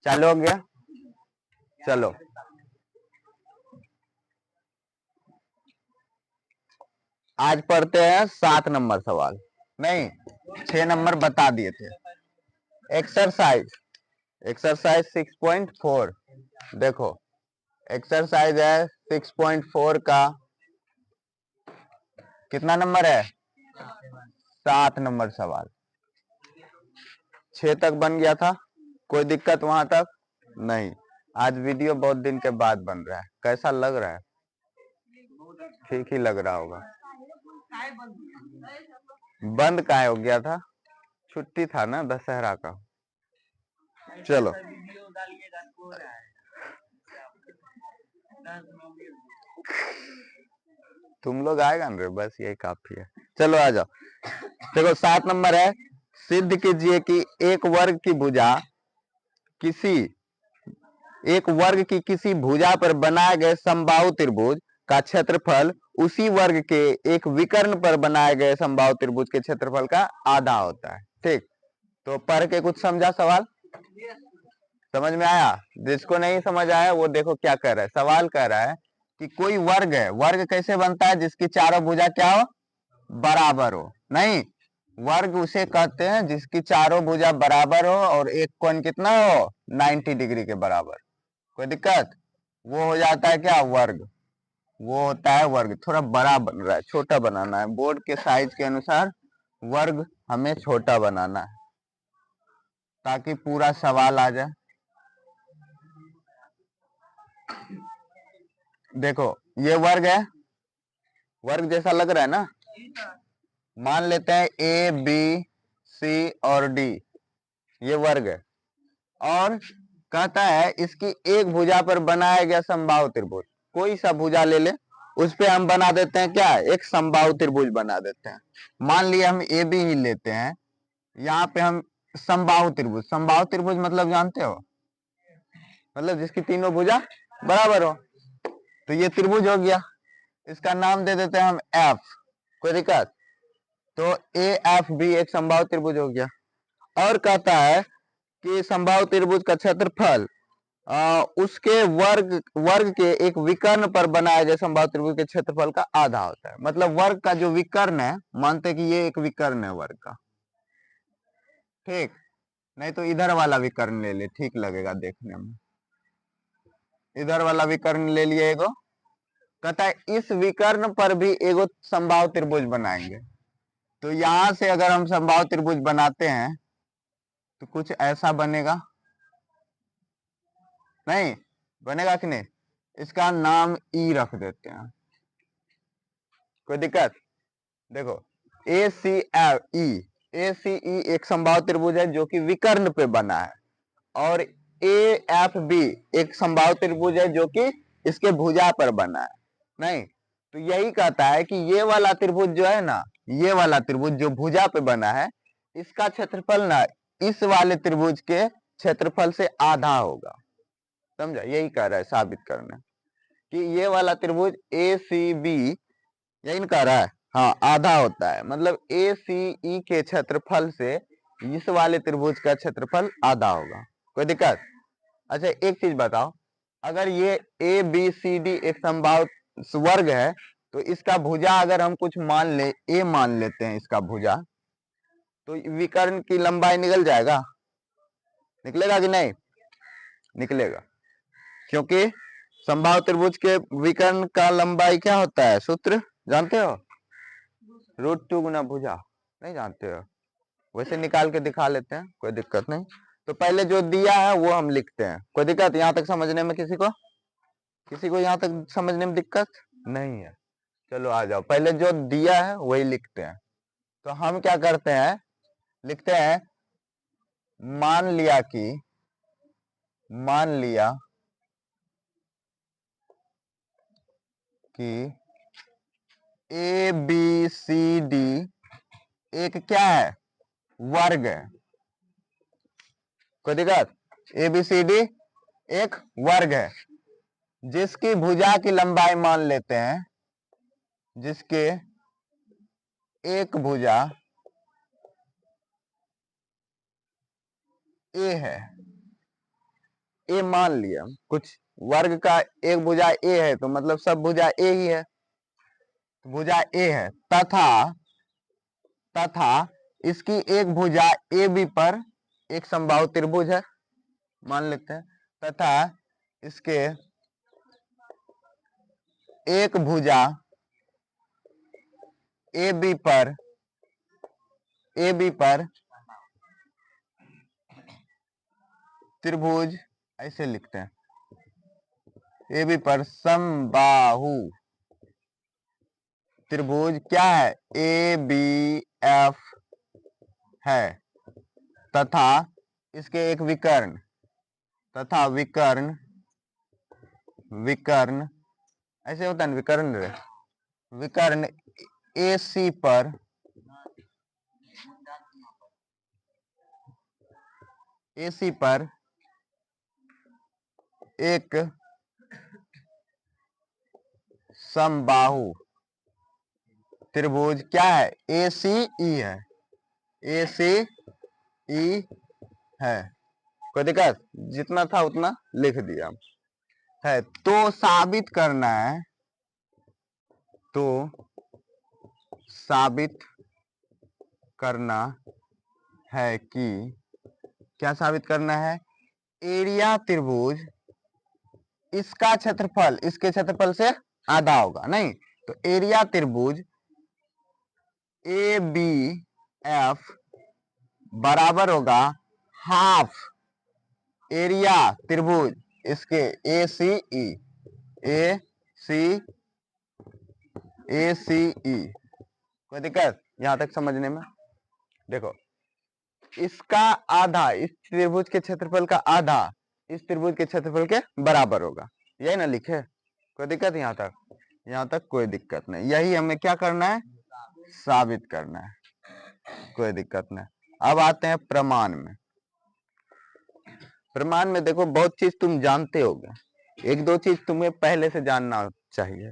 चालू हो गया। चलो आज पढ़ते हैं 7 नंबर सवाल, नहीं 6 नंबर बता दिए थे। एक्सरसाइज एक्सरसाइज 6.4 देखो, एक्सरसाइज है 6.4 का कितना नंबर है? 7 नंबर सवाल। 6 तक बन गया था, कोई दिक्कत वहां तक नहीं। आज वीडियो बहुत दिन के बाद बन रहा है, कैसा लग रहा है? ठीक ही लग रहा होगा। बंद काहे हो गया था? छुट्टी था ना दशहरा का। चलो तुम लोग आएगा ना, बस यही काफी है। चलो आ जाओ। देखो 7 नंबर है, सिद्ध कीजिए कि एक वर्ग की किसी भुजा पर बनाए गए समबाहु त्रिभुज का क्षेत्रफल उसी वर्ग के एक विकर्ण पर बनाए गए समबाहु त्रिभुज के क्षेत्रफल का आधा होता है। ठीक, तो पढ़ के कुछ समझा सवाल? समझ में आया? जिसको नहीं समझ आया वो देखो क्या कह रहा है। सवाल कह रहा है कि कोई वर्ग है, वर्ग कैसे बनता है? जिसकी चारों भुजा क्या हो? बराबर हो। नहीं, वर्ग उसे कहते हैं जिसकी चारों भुजा बराबर हो और एक कोण कितना हो? 90 डिग्री के बराबर। कोई दिक्कत? वो हो जाता है क्या? वर्ग। वो होता है वर्ग। थोड़ा बड़ा बन रहा है, छोटा बनाना है बोर्ड के साइज के अनुसार। वर्ग हमें छोटा बनाना है ताकि पूरा सवाल आ जाए। देखो ये वर्ग है, वर्ग जैसा लग रहा है ना? मान लेते हैं ए बी सी और डी, ये वर्ग है। और कहता है इसकी एक भुजा पर बनाया गया समबाहु त्रिभुज, कोई सा भुजा ले ले, उस पे हम बना देते हैं क्या? एक समबाहु त्रिभुज बना देते हैं। मान लिया हम ए बी ही लेते हैं, यहाँ पे हम समबाहु त्रिभुज, समबाहु त्रिभुज मतलब जानते हो? मतलब जिसकी तीनों भुजा बराबर हो। तो ये त्रिभुज हो गया, इसका नाम दे देते हैं हम एफ। कोई दिक्कत? तो ए एफ बी एक समबाहु त्रिभुज हो गया। और कहता है कि समबाहु त्रिभुज का क्षेत्रफल उसके वर्ग के एक विकर्ण पर बनाए गए समबाहु त्रिभुज के क्षेत्रफल का आधा होता है। मतलब वर्ग का जो विकर्ण है, मानते हैं कि ये एक विकर्ण है वर्ग का। ठीक, नहीं तो इधर वाला विकर्ण ले ले, ठीक लगेगा देखने में। इधर वाला विकर्ण ले लिए एगो, कहता है इस विकर्ण पर भी एगो समबाहु त्रिभुज बनाएंगे। तो यहां से अगर हम समबाहु त्रिभुज बनाते हैं तो कुछ ऐसा बनेगा, नहीं बनेगा कि नहीं? इसका नाम ई रख देते हैं। कोई दिक्कत? देखो ए सी ई एक समबाहु त्रिभुज है जो कि विकर्ण पे बना है, और ए एफ बी एक समबाहु त्रिभुज है जो कि इसके भुजा पर बना है। नहीं, तो यही कहता है कि ये वाला त्रिभुज जो है ना, ये वाला त्रिभुज जो भुजा पे बना है, इसका क्षेत्रफल ना इस वाले त्रिभुज के क्षेत्रफल से आधा होगा। समझा? यही कह रहा है साबित करना कि ये वाला त्रिभुज ए सी बी, यही कह रहा है, हाँ आधा होता है। मतलब ए सी ई के क्षेत्रफल से इस वाले त्रिभुज का क्षेत्रफल आधा होगा। कोई दिक्कत? अच्छा एक चीज बताओ, अगर ये ए बी सी डी एक समबाहु वर्ग है, तो इसका भुजा अगर हम कुछ मान ले, ए मान लेते हैं इसका भुजा, तो विकर्ण की लंबाई निकल जाएगा? निकलेगा कि नहीं? निकलेगा, क्योंकि समबाहु त्रिभुज के विकर्ण का लंबाई क्या होता है? सूत्र जानते हो? √2 गुना भुजा। नहीं जानते हो? वैसे निकाल के दिखा लेते हैं, कोई दिक्कत नहीं। तो पहले जो दिया है वो हम लिखते हैं। कोई दिक्कत यहां तक समझने में? किसी को यहां तक समझने में दिक्कत नहीं है? चलो आ जाओ, पहले जो दिया है वही लिखते हैं। तो हम क्या करते हैं, लिखते हैं मान लिया कि ए बी सी डी एक क्या है? वर्ग है। कोई दिक्कत? ए बी सी डी एक वर्ग है जिसकी भुजा की लंबाई मान लेते हैं, जिसके एक भुजा ए है ए मान लिया, कुछ वर्ग का एक भुजा ए है तो मतलब सब भुजा ए ही है, भुजा ए है, तथा इसकी एक भुजा ए बी पर एक समबाहु त्रिभुज है, मान लेते हैं, तथा इसके एक भुजा ए बी पर त्रिभुज, ऐसे लिखते हैं, ए बी पर समबाहु त्रिभुज क्या है, ए बी एफ है, तथा इसके एक विकर्ण, तथा विकर्ण ऐसे होता है, विकर्ण ए सी पर एक समबाहु त्रिभुज क्या है, ए सी ई है, ए सी ई है। कोई दिक्कत, जितना था उतना लिख दिया है। तो साबित करना है कि क्या साबित करना है, एरिया त्रिभुज इसका क्षेत्रफल इसके क्षेत्रफल से आधा होगा, नहीं तो एरिया त्रिभुज ए बी एफ बराबर होगा हाफ एरिया त्रिभुज इसके ए सी ई। कोई दिक्कत यहां तक समझने में? देखो, इसका आधा, इस त्रिभुज के क्षेत्रफल का आधा इस त्रिभुज के क्षेत्रफल के बराबर होगा, यही ना लिखे? कोई दिक्कत यहां तक? यहां तक कोई दिक्कत नहीं, यही हमें क्या करना है, साबित करना है, कोई दिक्कत नहीं। अब आते हैं प्रमाण में। प्रमाण में देखो, बहुत चीज तुम जानते होगे, एक दो चीज तुम्हें पहले से जानना चाहिए।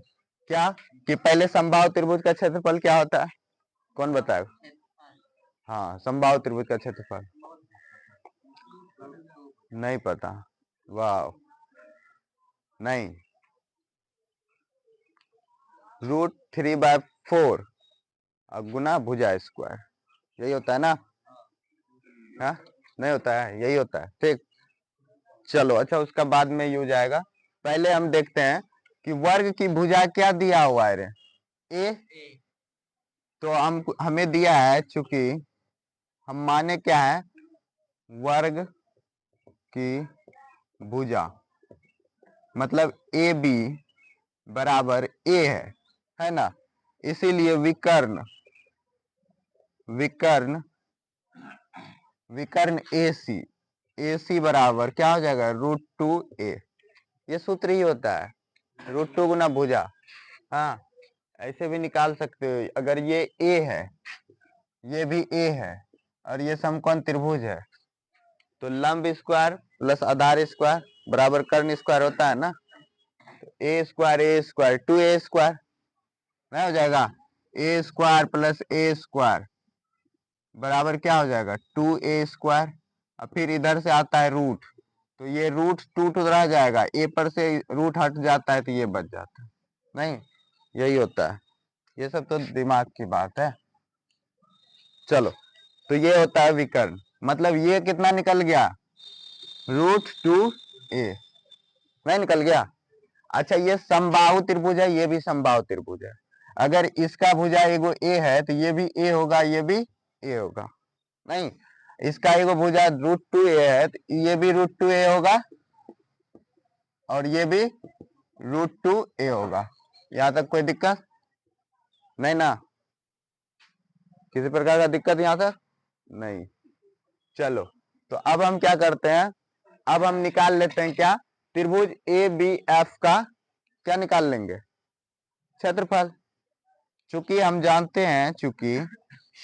क्या कि पहले समबाहु त्रिभुज का क्षेत्रफल क्या होता है, कौन बताएगा? हाँ, समबाहु त्रिभुज का क्षेत्रफल नहीं पता? वाह, नहीं, √3/4 गुना भुजा स्क्वायर, यही होता है ना? हाँ, नहीं होता है, यही होता है, ठीक। चलो अच्छा, उसका बाद में यूज आएगा, पहले हम देखते हैं कि वर्ग की भुजा क्या दिया हुआ है रे, ए। तो हमें दिया है, चूंकि हम माने क्या है, वर्ग की भुजा मतलब ए बी बराबर ए है ना, इसीलिए विकर्ण ए सी बराबर क्या हो जाएगा, √2a। ये सूत्र ही होता है, √2 गुना भुजा। हाँ, ऐसे भी निकाल सकते हो, अगर ये ए है, ये भी ए है, और ये समकोण त्रिभुज है, तो लंब स्क्वायर प्लस आधार स्क्वायर बराबर कर्ण स्क्वायर होता है ना, तो ए स्क्वायर 2a² नहीं हो जाएगा, ए स्क्वायर प्लस ए स्क्वायर बराबर क्या हो जाएगा, 2a²। और फिर इधर से आता है रूट, तो ये √2 रह जाएगा, ए पर से रूट हट जाता है तो ये बच जाता है, नहीं, यही होता है। ये सब तो दिमाग की बात है। चलो, तो ये होता है विकर्ण, मतलब ये कितना निकल गया, √2a नहीं निकल गया? अच्छा, ये समबाहु त्रिभुज है, ये भी समबाहु त्रिभुज है, अगर इसका भुजा एगो ए है तो ये भी ए होगा, ये भी ए होगा, नहीं, इसका एगो भुजा √2a है तो ये भी √2a होगा, और ये भी √2a होगा। यहां तक कोई दिक्कत नहीं ना? किसी प्रकार का दिक्कत यहां तक नहीं? चलो, तो अब हम क्या करते हैं, अब हम निकाल लेते हैं क्या, त्रिभुज ए बी एफ का क्या निकाल लेंगे, क्षेत्रफल। चूंकि हम जानते हैं, चूंकि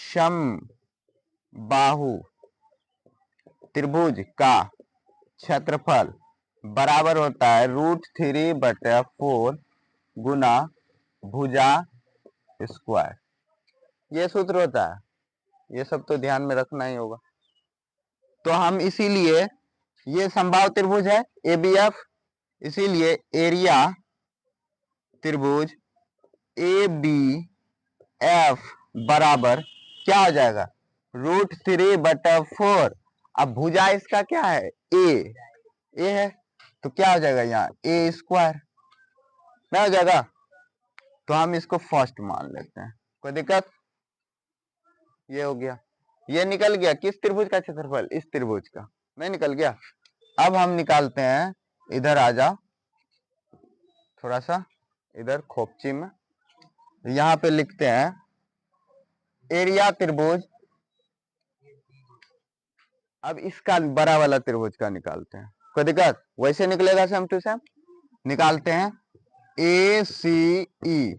समबाहु त्रिभुज का क्षेत्रफल बराबर होता है √3/4 गुना भुजा स्क्वायर, ये सूत्र होता है, ये सब तो ध्यान में रखना ही होगा। तो हम इसीलिए ये समबाहु त्रिभुज है ABF, इसीलिए एरिया त्रिभुज ABF बराबर क्या हो जाएगा, √3/4। अब भुजा इसका क्या है, ए है, तो क्या हो जाएगा यहाँ A² ना हो जाएगा। तो हम इसको फर्स्ट मान लेते हैं, कोई दिक्कत। ये हो गया, ये निकल गया किस त्रिभुज का क्षेत्रफल, इस त्रिभुज का, नहीं निकल गया। अब हम निकालते हैं, इधर आ जाओ थोड़ा सा, इधर खोपची में, यहां पे लिखते हैं एरिया त्रिभुज। अब इसका बड़ा वाला त्रिभुज का निकालते हैं, कोई दिक्कत, वैसे निकलेगा सेम टू सेम। निकालते हैं ACE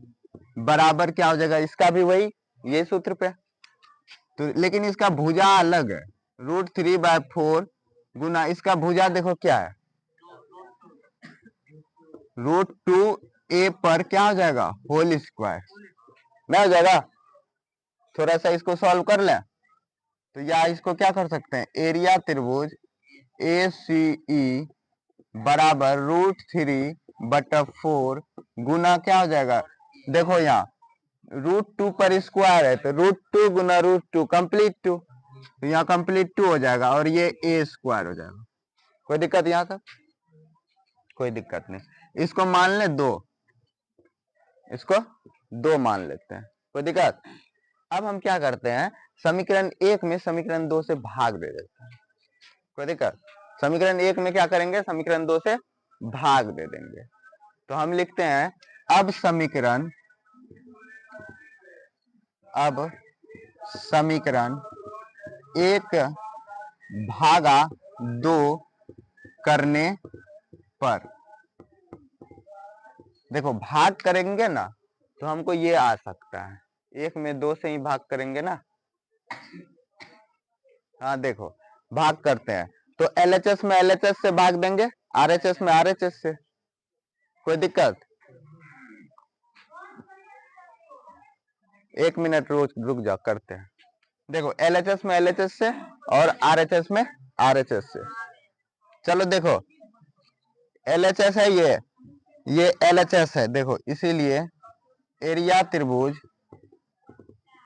बराबर क्या हो जाएगा, इसका भी वही ये सूत्र पे, तो लेकिन इसका भुजा अलग है, √3/4 गुना इसका भुजा देखो क्या है, √2a पर क्या हो जाएगा, होल स्क्वायर ना हो जाएगा। थोड़ा सा इसको सॉल्व कर लें तो या इसको क्या कर सकते हैं, एरिया त्रिभुज ACE बराबर √3/4 गुना क्या हो जाएगा, देखो यहाँ √2 पर स्क्वायर है तो √2 गुना √2 कंप्लीट 2, तो यहाँ कंप्लीट 2 हो जाएगा और ये A² हो जाएगा। कोई दिक्कत यहाँ तक, कोई दिक्कत नहीं। इसको मान ले 2, इसको 2 मान लेते हैं, कोई दिक्कत। अब हम क्या करते हैं, समीकरण 1 में समीकरण 2 से भाग दे देते हैं, कोई दिक्कत। समीकरण 1 में क्या करेंगे, समीकरण 2 से भाग दे देंगे। तो हम लिखते हैं अब समीकरण 1/2 करने पर, देखो भाग करेंगे ना तो हमको ये आ सकता है, 1 में 2 से ही भाग करेंगे ना। हाँ देखो भाग करते हैं तो LHS में LHS से भाग देंगे, RHS में RHS से, कोई दिक्कत। 1 मिनट रोज रुक जाओ, करते हैं। देखो LHS में LHS से और RHS में RHS से, चलो देखो LHS है ये LHS है, देखो इसीलिए एरिया त्रिभुज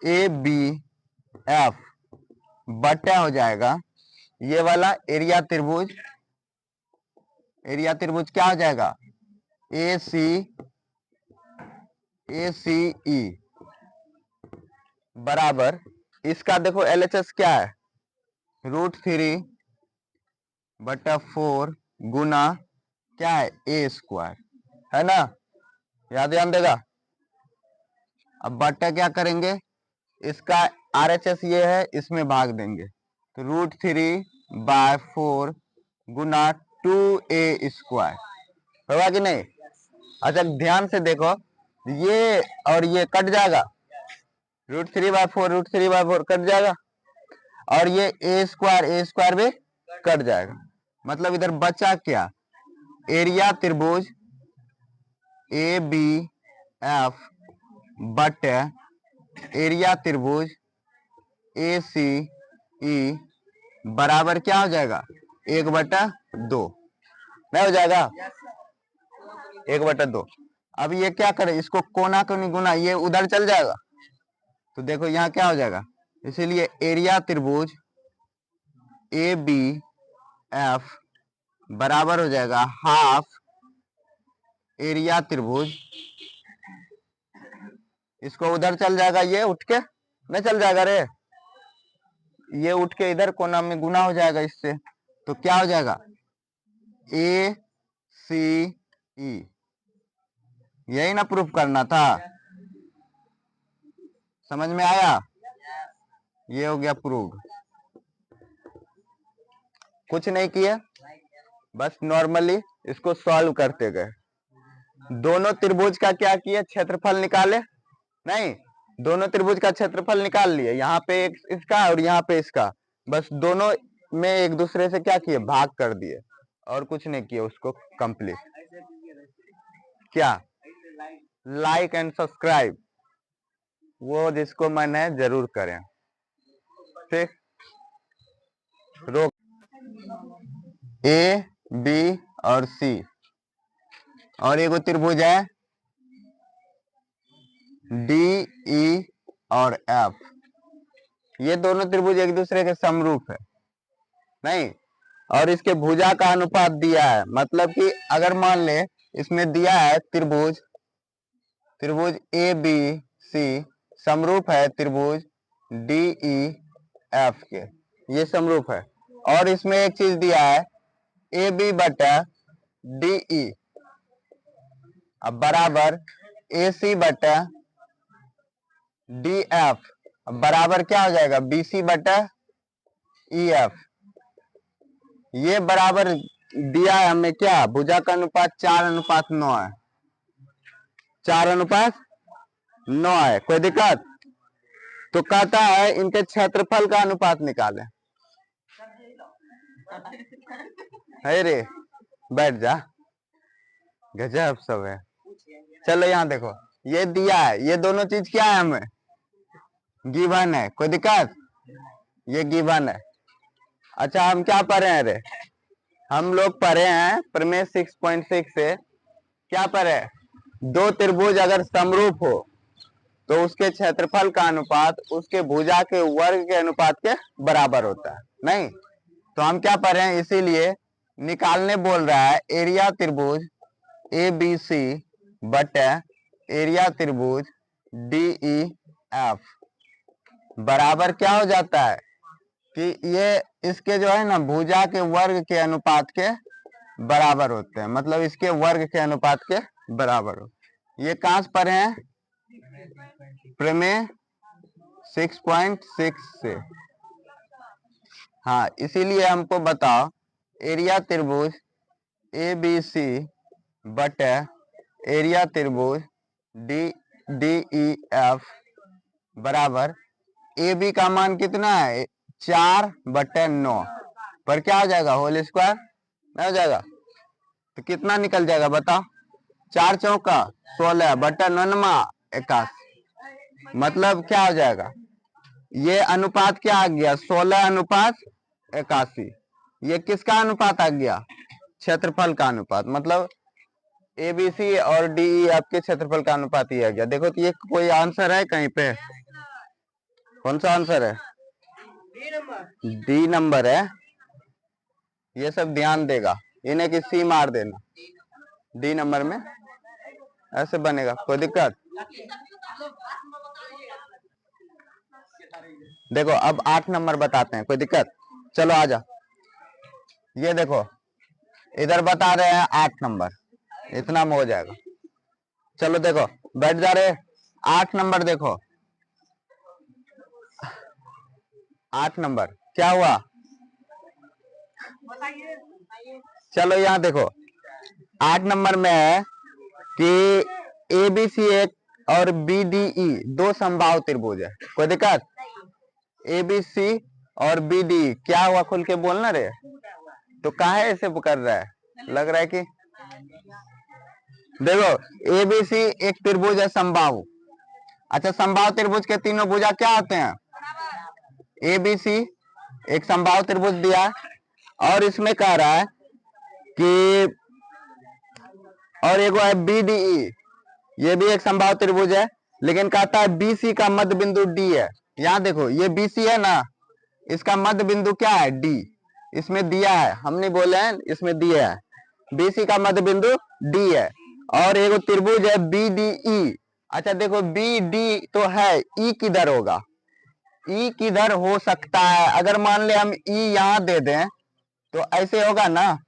ABF बटा हो जाएगा ये वाला एरिया त्रिभुज क्या हो जाएगा, ACE बराबर, इसका देखो LHS क्या है, √3/4 गुना क्या है A² है ना, याद ध्यान देगा। अब बटा क्या करेंगे, इसका RHS ये है, इसमें भाग देंगे तो √3/4 गुना 2A² होगा कि नहीं। अच्छा ध्यान से देखो, ये और ये कट जाएगा, √3/4 कट जाएगा और ये A² भी कट जाएगा, मतलब इधर बचा क्या, एरिया त्रिभुज ABF बटे एरिया त्रिभुज ACE बराबर क्या हो जाएगा, 1/2 नहीं हो जाएगा, 1/2। अब ये क्या करें, इसको कोना को नहीं गुना, ये उधर चल जाएगा तो देखो यहाँ क्या हो जाएगा, इसीलिए एरिया त्रिभुज ABF बराबर हो जाएगा हाफ एरिया त्रिभुज, इसको उधर चल जाएगा, ये उठ के नहीं चल जाएगा रे, ये उठ के इधर कोना में गुना हो जाएगा इससे, तो क्या हो जाएगा ACE, यही ना प्रूफ करना था, समझ में आया, ये हो गया प्रूफ। कुछ नहीं किया, बस नॉर्मली इसको सॉल्व करते गए। दोनों त्रिभुज का क्या किए, क्षेत्रफल निकाले, नहीं दोनों त्रिभुज का क्षेत्रफल निकाल लिए, यहाँ पे एक इसका और यहाँ पे इसका, बस दोनों में एक दूसरे से क्या किए, भाग कर दिए और कुछ नहीं किए उसको कंप्लीट। क्या, लाइक एंड सब्सक्राइब वो जिसको मन है जरूर करें, ठीक, रोक। ए बी और सी, और एगो त्रिभुज है डी ई और एफ। ये दोनों त्रिभुज एक दूसरे के समरूप है नहीं, और इसके भुजा का अनुपात दिया है। मतलब कि अगर मान ले इसमें दिया है त्रिभुज ए बी सी समरूप है त्रिभुज डी ई एफ के, ये समरूप है। और इसमें एक चीज दिया है ए बी बटा डी ई अब बराबर ए सी बटा डी एफ, बराबर क्या हो जाएगा बी सी बटा ई एफ। ये बराबर दिया है हमें क्या, भुजा का अनुपात 4:9 है, 4:9 है। कोई दिक्कत? तो कहता है इनके क्षेत्रफल का अनुपात निकालें। है रे, बैठ जा, गजब सब है। चलो यहाँ देखो, ये दिया है, ये दोनों चीज क्या है हमें गिवन है। कोई दिक्कत? ये गिवन है। अच्छा हम क्या पढ़े हैं रे, हम लोग पढ़े हैं प्रमेय 6.6 से क्या पढ़े, दो त्रिभुज अगर समरूप हो तो उसके क्षेत्रफल का अनुपात उसके भुजा के वर्ग के अनुपात के बराबर होता है नहीं। तो हम क्या पढ़े हैं, इसीलिए निकालने बोल रहा है एरिया त्रिभुज ए बी सी बटे एरिया त्रिभुज डी ई एफ बराबर क्या हो जाता है कि ये इसके जो है ना भुजा के वर्ग के अनुपात के बराबर होते हैं। मतलब इसके वर्ग के अनुपात के बराबर हो। ये कहां से पढ़े हैं, प्रमेय 6.6 से। हाँ इसीलिए हमको बताओ एरिया त्रिभुज ए बी सी बटे एरिया त्रिभुज डी डी ई एफ बराबर ए बी का मान कितना है 4/9 पर क्या हो जाएगा होल स्क्वायर नहीं हो जाएगा, तो कितना निकल जाएगा बताओ, 4 चौका 16 बटा 9 81। मतलब क्या हो जाएगा, ये अनुपात क्या आ गया 16:81। ये किसका अनुपात आ गया, क्षेत्रफल का अनुपात। मतलब एबीसी और डीई आपके क्षेत्रफल का अनुपात ही आ गया। देखो तो ये कोई आंसर है कहीं पे, कौन सा आंसर है, डी नंबर है। ये सब ध्यान देगा, इन्हें कि सी मार देना, डी नंबर में ऐसे बनेगा। कोई दिक्कत? देखो अब 8 नंबर बताते हैं, कोई दिक्कत? चलो आजा, ये देखो इधर बता रहे हैं 8 नंबर, इतना में हो जाएगा। चलो देखो बैठ जा रहे, 8 नंबर देखो, 8 नंबर क्या हुआ, चलो यहाँ देखो 8 नंबर में है कि एबीसी एक और बीडीई दो समबाहु त्रिभुज है। कोई दिक्कत? एबीसी और बीडी क्या हुआ, खुल के बोलना रे। तो काहे ऐसे कर रहा है, लग रहा है कि देखो एबीसी एक त्रिभुज है समबाहु। अच्छा समबाहु त्रिभुज के तीनों भुजा क्या होते हैं, एबीसी एक समबाहु त्रिभुज दिया और इसमें कह रहा है कि और एगो है बीडीई, ये भी एक समबाहु त्रिभुज है, लेकिन कहता है बीसी का मध्य बिंदु डी है। यहाँ देखो ये बीसी है ना, इसका मध्य बिंदु क्या है डी, इसमें दिया है, हम नहीं बोले हैं, इसमें दिया है बीसी का मध्य बिंदु डी है। और एगो त्रिभुज है बीडीई। अच्छा देखो बीडी तो है, ई किधर होगा, ई किधर हो सकता है, अगर मान ले हम ई यहाँ दे दें तो ऐसे होगा ना,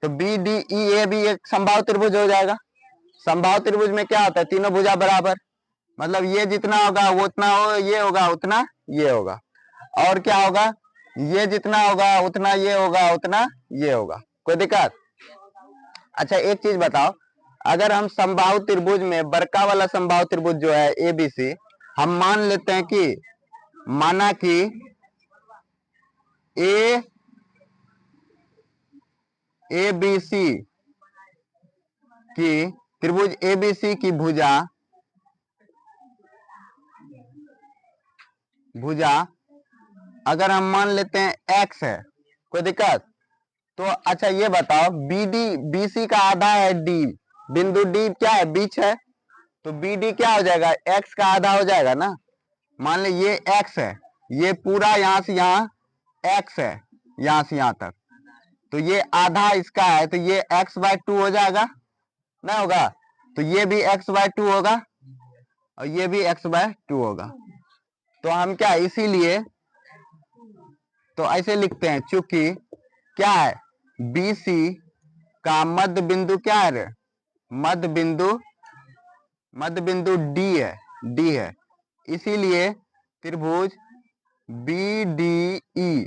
तो बी डी ई ए भी एक समबाहु त्रिभुज हो जाएगा। समबाहु त्रिभुज में क्या होता है, तीनों भुजा बराबर, मतलब ये जितना होगा वो उतना हो, ये होगा उतना ये होगा, और क्या होगा ये जितना होगा उतना ये होगा उतना ये होगा। कोई दिक्कत? अच्छा एक चीज बताओ, अगर हम समबाहु त्रिभुज में बड़का वाला समबाहु त्रिभुज जो है एबीसी, हम मान लेते हैं कि माना कि एबीसी की त्रिभुज एबीसी की भुजा अगर हम मान लेते हैं एक्स है। कोई दिक्कत? तो अच्छा ये बताओ, BC का आधा है D, बिंदु D क्या है, बीच है, तो BD क्या हो जाएगा, X का आधा हो जाएगा ना। मान ली ये X है, ये पूरा यहां से यहां X है, यहां से यहां तक, तो ये आधा इसका है, तो ये x/2 हो जाएगा ना, होगा, तो ये भी x/2 होगा और ये भी x/2 होगा। तो हम क्या, इसीलिए तो ऐसे लिखते हैं, चूंकि क्या है, BC का मध्य बिंदु क्या है रे, मध्य बिंदु D है, इसीलिए त्रिभुज BDE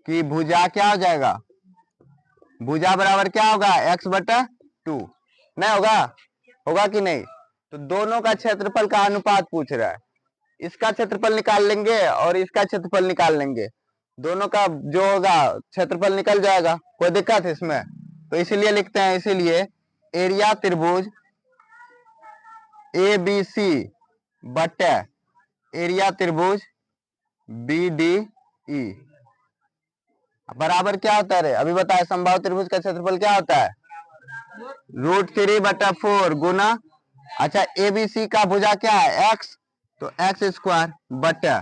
की भुजा क्या हो जाएगा, भुजा बराबर क्या होगा, x/2 नहीं होगा, होगा कि नहीं। तो दोनों का क्षेत्रफल का अनुपात पूछ रहा है, इसका क्षेत्रफल निकाल लेंगे और इसका क्षेत्रफल निकाल लेंगे, दोनों का जो होगा क्षेत्रफल निकल जाएगा, कोई दिक्कत है इसमें। तो इसीलिए लिखते हैं, इसीलिए एरिया त्रिभुज ABC बटे एरिया त्रिभुज BDE बराबर क्या होता है रे, अभी बताए, समबाहु त्रिभुज का क्षेत्रफल क्या होता है, √3/4 गुना, अच्छा ABC का भुजा क्या है x, तो x² बटा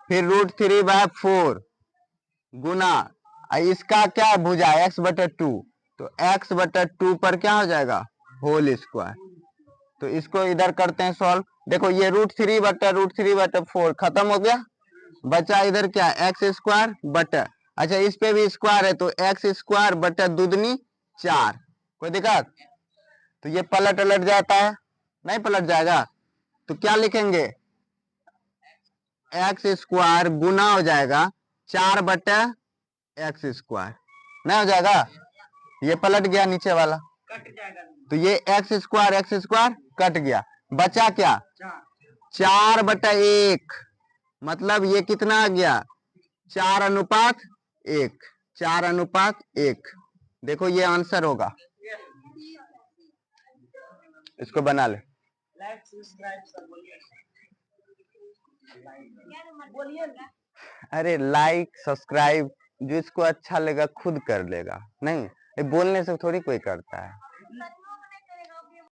फिर √3/4 गुना इसका क्या भुजा x/2, तो x/2 पर क्या हो जाएगा, होल स्क्वायर। तो इसको इधर करते हैं सॉल्व, देखो ये √3/4 खत्म हो गया, बचा इधर क्या, x² बटा, अच्छा इस पे भी स्क्वायर है, तो x² बटा दूदनी 4, कोई दिक्कत। तो ये पलट जाता है, नहीं पलट जाएगा, तो क्या लिखेंगे, x² गुना हो जाएगा 4 बटा x², नहीं हो जाएगा, ये पलट गया नीचे वाला, तो ये x² कट गया, बचा क्या, 4/1, मतलब ये कितना आ गया, 4:1, 4:1, देखो ये आंसर होगा, इसको बना ले। अरे लाइक सब्सक्राइब, जो इसको अच्छा लगेगा खुद कर लेगा, नहीं बोलने से थोड़ी कोई करता है।